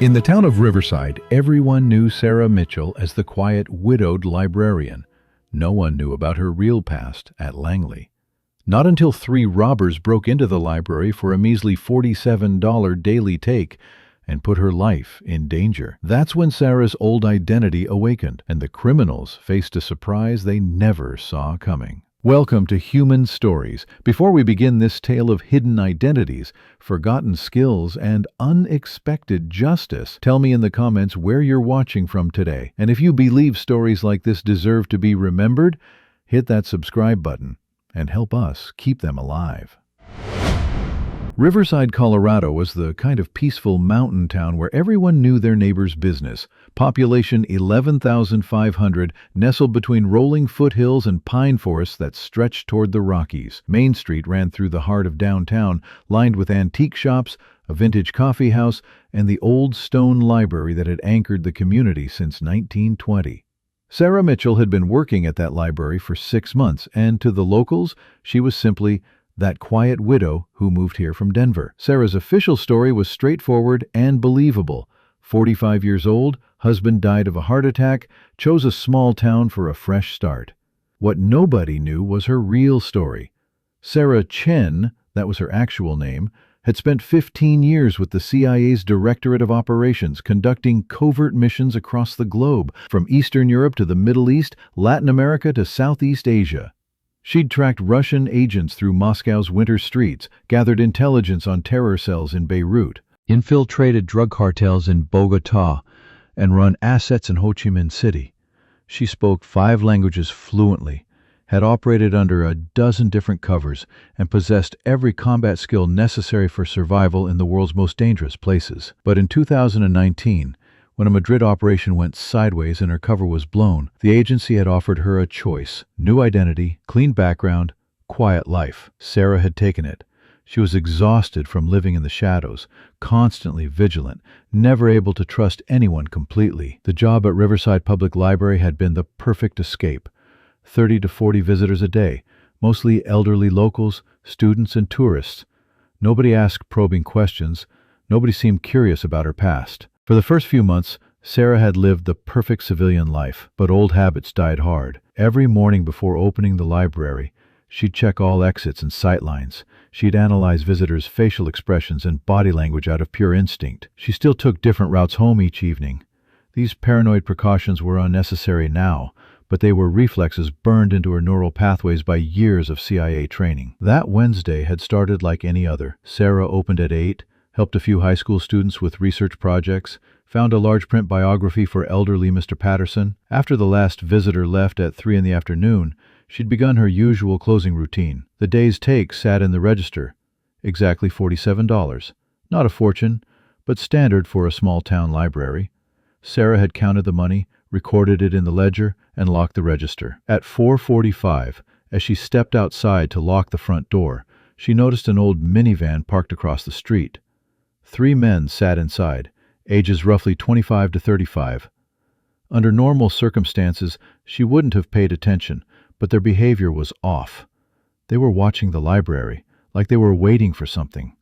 In the town of Riverside, everyone knew Sarah Mitchell as the quiet, widowed librarian. No one knew about her real past at Langley. Not until 3 robbers broke into the library for a measly $47 daily take and put her life in danger. That's when Sarah's old identity awakened, and the criminals faced a surprise they never saw coming. Welcome to Human Stories. Before we begin this tale of hidden identities, forgotten skills, and unexpected justice, tell me in the comments where you're watching from today. And if you believe stories like this deserve to be remembered, hit that subscribe button and help us keep them alive. Riverside, Colorado was the kind of peaceful mountain town where everyone knew their neighbor's business. Population 11,500, nestled between rolling foothills and pine forests that stretched toward the Rockies. Main Street ran through the heart of downtown, lined with antique shops, a vintage coffee house, and the old stone library that had anchored the community since 1920. Sarah Mitchell had been working at that library for 6 months, and to the locals, she was simply that quiet widow who moved here from Denver. Sarah's official story was straightforward and believable. 45 years old, husband died of a heart attack, chose a small town for a fresh start. What nobody knew was her real story. Sarah Chen, that was her actual name, had spent 15 years with the CIA's Directorate of Operations, conducting covert missions across the globe, from Eastern Europe to the Middle East, Latin America to Southeast Asia. She'd tracked Russian agents through Moscow's winter streets, gathered intelligence on terror cells in Beirut, infiltrated drug cartels in Bogotá, and run assets in Ho Chi Minh City. She spoke 5 languages fluently, had operated under a dozen different covers, and possessed every combat skill necessary for survival in the world's most dangerous places. But in 2019, when a Madrid operation went sideways and her cover was blown, the agency had offered her a choice: new identity, clean background, quiet life. Sarah had taken it. She was exhausted from living in the shadows, constantly vigilant, never able to trust anyone completely. The job at Riverside Public Library had been the perfect escape. 30 to 40 visitors a day, mostly elderly locals, students, and tourists. Nobody asked probing questions. Nobody seemed curious about her past. For the first few months, Sarah had lived the perfect civilian life, but old habits died hard. Every morning before opening the library, she'd check all exits and sightlines. She'd analyze visitors' facial expressions and body language out of pure instinct. She still took different routes home each evening. These paranoid precautions were unnecessary now, but they were reflexes burned into her neural pathways by years of CIA training. That Wednesday had started like any other. Sarah opened at 8, helped a few high school students with research projects, found a large print biography for elderly Mr. Patterson. After the last visitor left at 3 in the afternoon, she'd begun her usual closing routine. The day's take sat in the register. Exactly $47. Not a fortune, but standard for a small-town library. Sarah had counted the money, recorded it in the ledger, and locked the register. At 4:45, as she stepped outside to lock the front door, she noticed an old minivan parked across the street. 3 men sat inside, ages roughly 25 to 35. Under normal circumstances, she wouldn't have paid attention, but their behavior was off. They were watching the library, like they were waiting for something.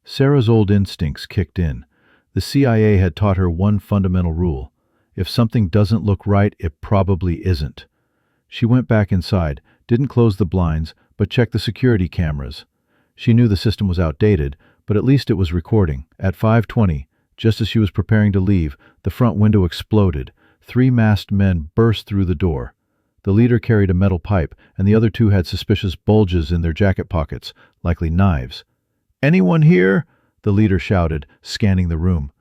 Sarah's old instincts kicked in. The CIA had taught her one fundamental rule: if something doesn't look right, it probably isn't. She went back inside, didn't close the blinds, but checked the security cameras. She knew the system was outdated, but at least it was recording. At 5:20, just as she was preparing to leave, the front window exploded. 3 masked men burst through the door. The leader carried a metal pipe, and the other 2 had suspicious bulges in their jacket pockets, likely knives. "Anyone here?" the leader shouted, scanning the room.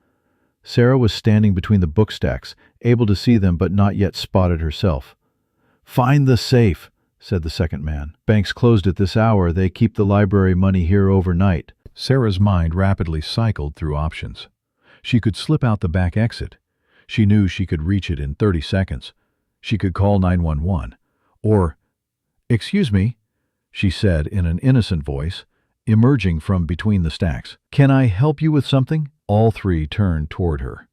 Sarah was standing between the book stacks, able to see them but not yet spotted herself. "Find the safe," said the second man. "Banks closed at this hour. They keep the library money here overnight." Sarah's mind rapidly cycled through options. She could slip out the back exit. She knew she could reach it in 30 seconds. She could call 911. Or, "Excuse me," she said in an innocent voice, emerging from between the stacks. "Can I help you with something?" All 3 turned toward her.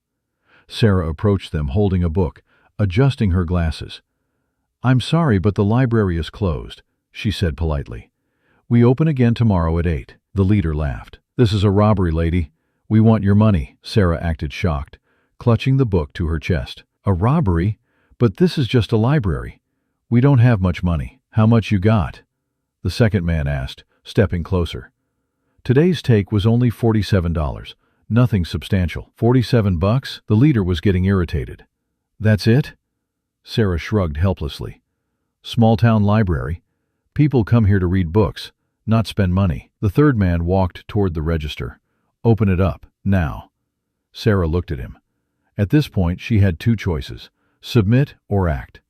Sarah approached them, holding a book, adjusting her glasses. "I'm sorry, but the library is closed," she said politely. "We open again tomorrow at 8. The leader laughed. "This is a robbery, lady. "We want your money." Sarah acted shocked, clutching the book to her chest. "A robbery? But this is just a library. We don't have much money." "How much you got?" the second man asked, stepping closer. Today's take was only $47. Nothing substantial. $47? The leader was getting irritated. "That's it?" Sarah shrugged helplessly. "Small-town library. People come here to read books, not spend money." The third man walked toward the register. "Open it up, now." Sarah looked at him. At this point, she had two choices: submit or act.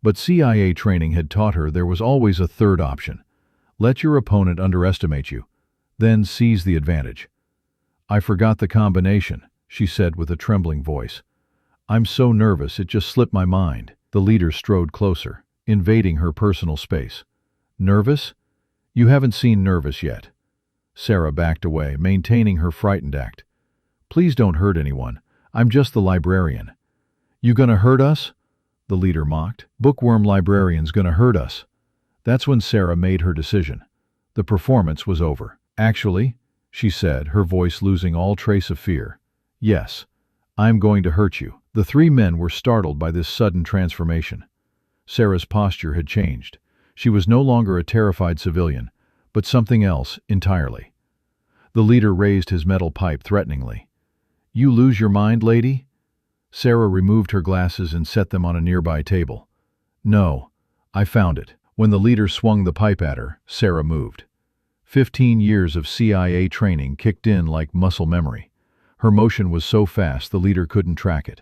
But CIA training had taught her there was always a third option. Let your opponent underestimate you, then seize the advantage. "I forgot the combination," she said with a trembling voice. "I'm so nervous it just slipped my mind." The leader strode closer, invading her personal space. "Nervous? You haven't seen nervous yet." Sarah backed away, maintaining her frightened act. "Please don't hurt anyone. I'm just the librarian." "You gonna hurt us?" the leader mocked. "Bookworm librarian's gonna hurt us." That's when Sarah made her decision. The performance was over. "Actually," she said, her voice losing all trace of fear, "yes, I'm going to hurt you." The three men were startled by this sudden transformation. Sarah's posture had changed. She was no longer a terrified civilian, but something else entirely. The leader raised his metal pipe threateningly. "You lose your mind, lady?" Sarah removed her glasses and set them on a nearby table. "No, I found it." When the leader swung the pipe at her, Sarah moved. 15 years of CIA training kicked in like muscle memory. Her motion was so fast the leader couldn't track it.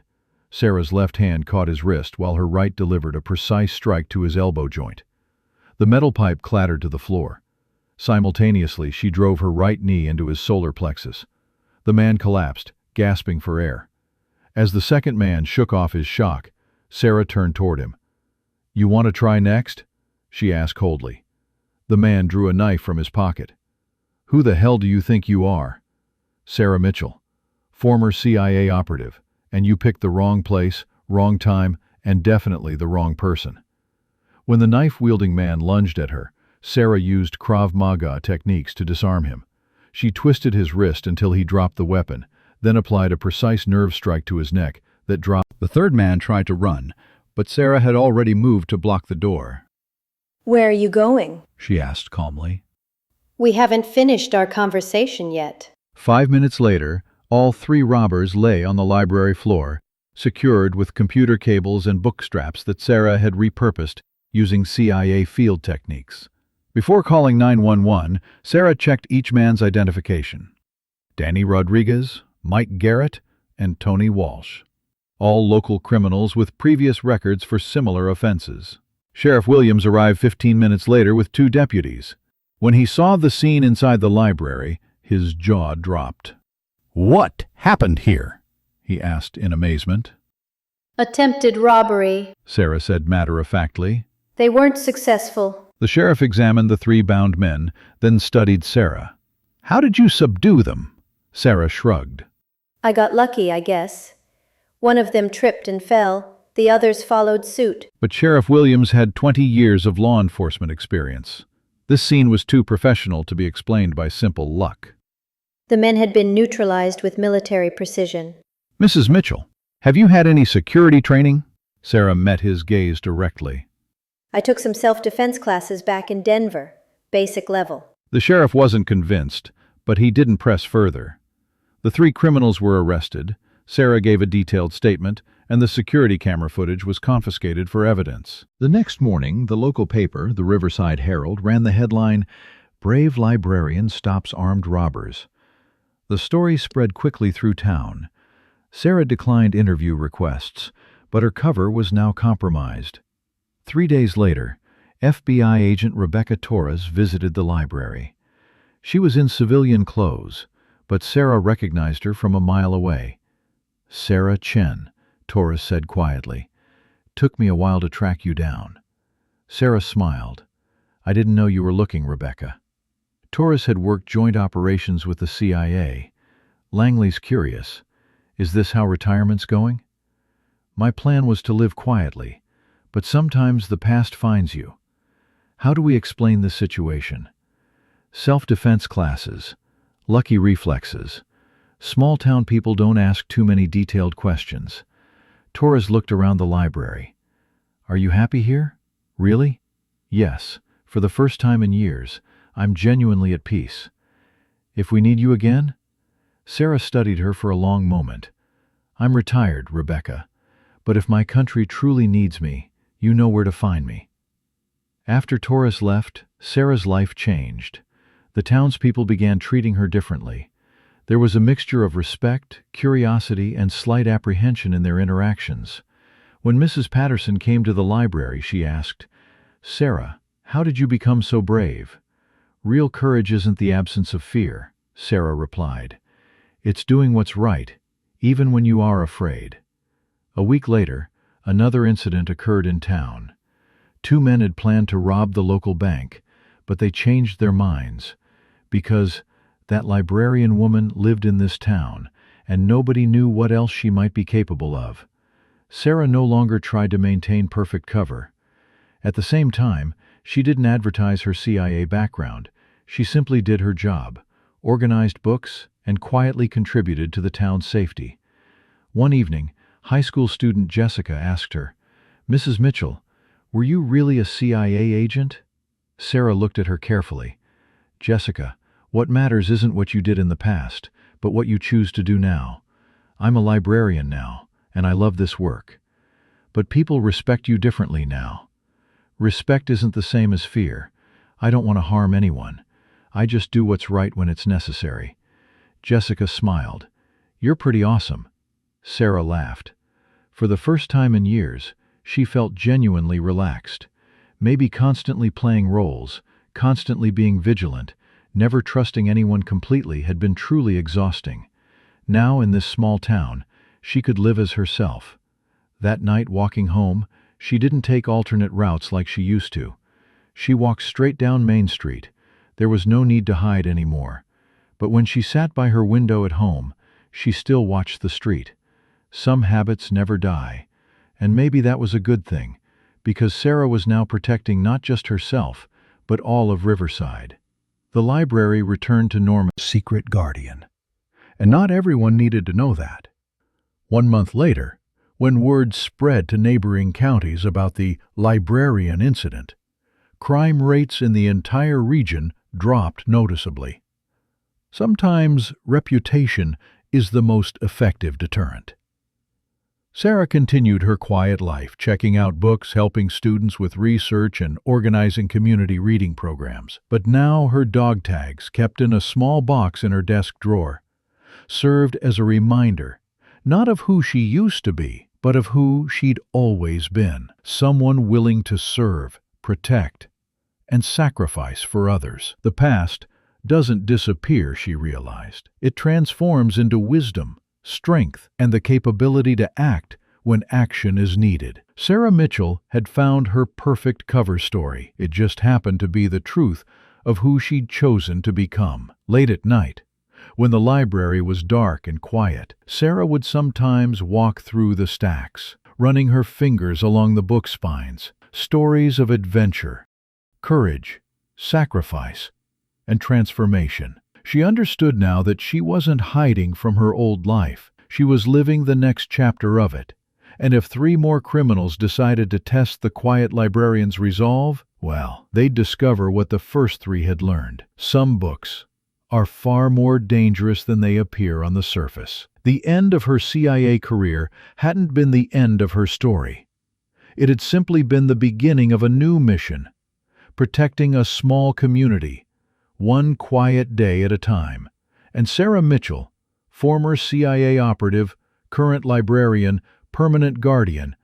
Sarah's left hand caught his wrist while her right delivered a precise strike to his elbow joint. The metal pipe clattered to the floor. Simultaneously, she drove her right knee into his solar plexus. The man collapsed, gasping for air. As the second man shook off his shock, Sarah turned toward him. "You want to try next?" she asked coldly. The man drew a knife from his pocket. "Who the hell do you think you are?" "Sarah Mitchell, former CIA operative, and you picked the wrong place, wrong time, and definitely the wrong person." When the knife-wielding man lunged at her, Sarah used Krav Maga techniques to disarm him. She twisted his wrist until he dropped the weapon, then applied a precise nerve strike to his neck that dropped. The third man tried to run, but Sarah had already moved to block the door. "Where are you going?" she asked calmly. "We haven't finished our conversation yet." 5 minutes later, all three robbers lay on the library floor, secured with computer cables and book straps that Sarah had repurposed using CIA field techniques. Before calling 911, Sarah checked each man's identification. Danny Rodriguez, Mike Garrett, and Tony Walsh. All local criminals with previous records for similar offenses. Sheriff Williams arrived 15 minutes later with 2 deputies. When he saw the scene inside the library, his jaw dropped. "What happened here?" he asked in amazement. "Attempted robbery," Sarah said matter-of-factly. "They weren't successful." The sheriff examined the 3 bound men, then studied Sarah. "How did you subdue them?" Sarah shrugged. "I got lucky, I guess. One of them tripped and fell. The others followed suit." But Sheriff Williams had 20 years of law enforcement experience. This scene was too professional to be explained by simple luck. The men had been neutralized with military precision. "Mrs. Mitchell, have you had any security training?" Sarah met his gaze directly. "I took some self-defense classes back in Denver, basic level." The sheriff wasn't convinced, but he didn't press further. The 3 criminals were arrested, Sarah gave a detailed statement, and the security camera footage was confiscated for evidence. The next morning, the local paper, the Riverside Herald, ran the headline, "Brave Librarian Stops Armed Robbers." The story spread quickly through town. Sarah declined interview requests, but her cover was now compromised. 3 days later, FBI agent Rebecca Torres visited the library. She was in civilian clothes, but Sarah recognized her from a mile away. "Sarah Chen," Torres said quietly. "Took me a while to track you down." Sarah smiled. "I didn't know you were looking, Rebecca." Torres had worked joint operations with the CIA. Langley's curious. "Is this how retirement's going?" "My plan was to live quietly, but sometimes the past finds you." "How do we explain this situation?" "Self-defense classes. Lucky reflexes. Small-town people don't ask too many detailed questions. Torres looked around the library. Are you happy here? Really? Yes. For the first time in years, I'm genuinely at peace. If we need you again? Sarah studied her for a long moment. I'm retired, Rebecca, but if my country truly needs me, you know where to find me. After Torres left, Sarah's life changed. The townspeople began treating her differently. There was a mixture of respect, curiosity, and slight apprehension in their interactions. When Mrs. Patterson came to the library, she asked, "Sarah, how did you become so brave?" "Real courage isn't the absence of fear," Sarah replied. "It's doing what's right, even when you are afraid." A week later, another incident occurred in town. Two men had planned to rob the local bank, but they changed their minds because that librarian woman lived in this town, and nobody knew what else she might be capable of. Sarah no longer tried to maintain perfect cover. At the same time, she didn't advertise her CIA background. She simply did her job, organized books, and quietly contributed to the town's safety. One evening, high school student Jessica asked her, "Mrs. Mitchell, were you really a CIA agent?" Sarah looked at her carefully. "Jessica, what matters isn't what you did in the past, but what you choose to do now. I'm a librarian now, and I love this work. But people respect you differently now. Respect isn't the same as fear. I don't want to harm anyone. I just do what's right when it's necessary." Jessica smiled. "You're pretty awesome." Sarah laughed. For the first time in years, she felt genuinely relaxed. Maybe constantly playing roles, constantly being vigilant, never trusting anyone completely had been truly exhausting. Now, in this small town, she could live as herself. That night, walking home, she didn't take alternate routes like she used to. She walked straight down Main Street. There was no need to hide anymore. But when she sat by her window at home, she still watched the street. Some habits never die. And maybe that was a good thing, because Sarah was now protecting not just herself, but all of Riverside. The library returned to Norman's secret guardian. And not everyone needed to know that. 1 month later, when word spread to neighboring counties about the Librarian incident, crime rates in the entire region dropped noticeably. Sometimes reputation is the most effective deterrent. Sarah continued her quiet life, checking out books, helping students with research, and organizing community reading programs. But now her dog tags, kept in a small box in her desk drawer, served as a reminder, not of who she used to be, but of who she'd always been. Someone willing to serve, protect, and sacrifice for others. The past doesn't disappear, she realized. It transforms into wisdom, strength, and the capability to act when action is needed. Sarah Mitchell had found her perfect cover story. It just happened to be the truth of who she'd chosen to become. Late at night, when the library was dark and quiet, Sarah would sometimes walk through the stacks, running her fingers along the book spines. Stories of adventure, courage, sacrifice, and transformation. She understood now that she wasn't hiding from her old life. She was living the next chapter of it. And if 3 more criminals decided to test the quiet librarian's resolve, well, they'd discover what the first 3 had learned. Some books are far more dangerous than they appear on the surface. The end of her CIA career hadn't been the end of her story. It had simply been the beginning of a new mission, protecting a small community, one quiet day at a time. And Sarah Mitchell, former CIA operative, current librarian, permanent guardian,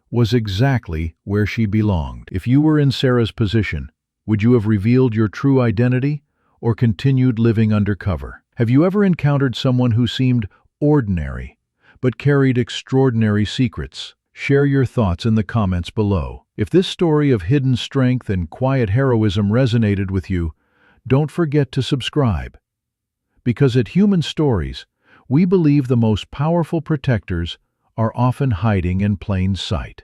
was exactly where she belonged. If you were in Sarah's position, would you have revealed your true identity or continued living undercover? Have you ever encountered someone who seemed ordinary but carried extraordinary secrets? Share your thoughts in the comments below. If this story of hidden strength and quiet heroism resonated with you, don't forget to subscribe. Because at Human Stories, we believe the most powerful protectors are often hiding in plain sight.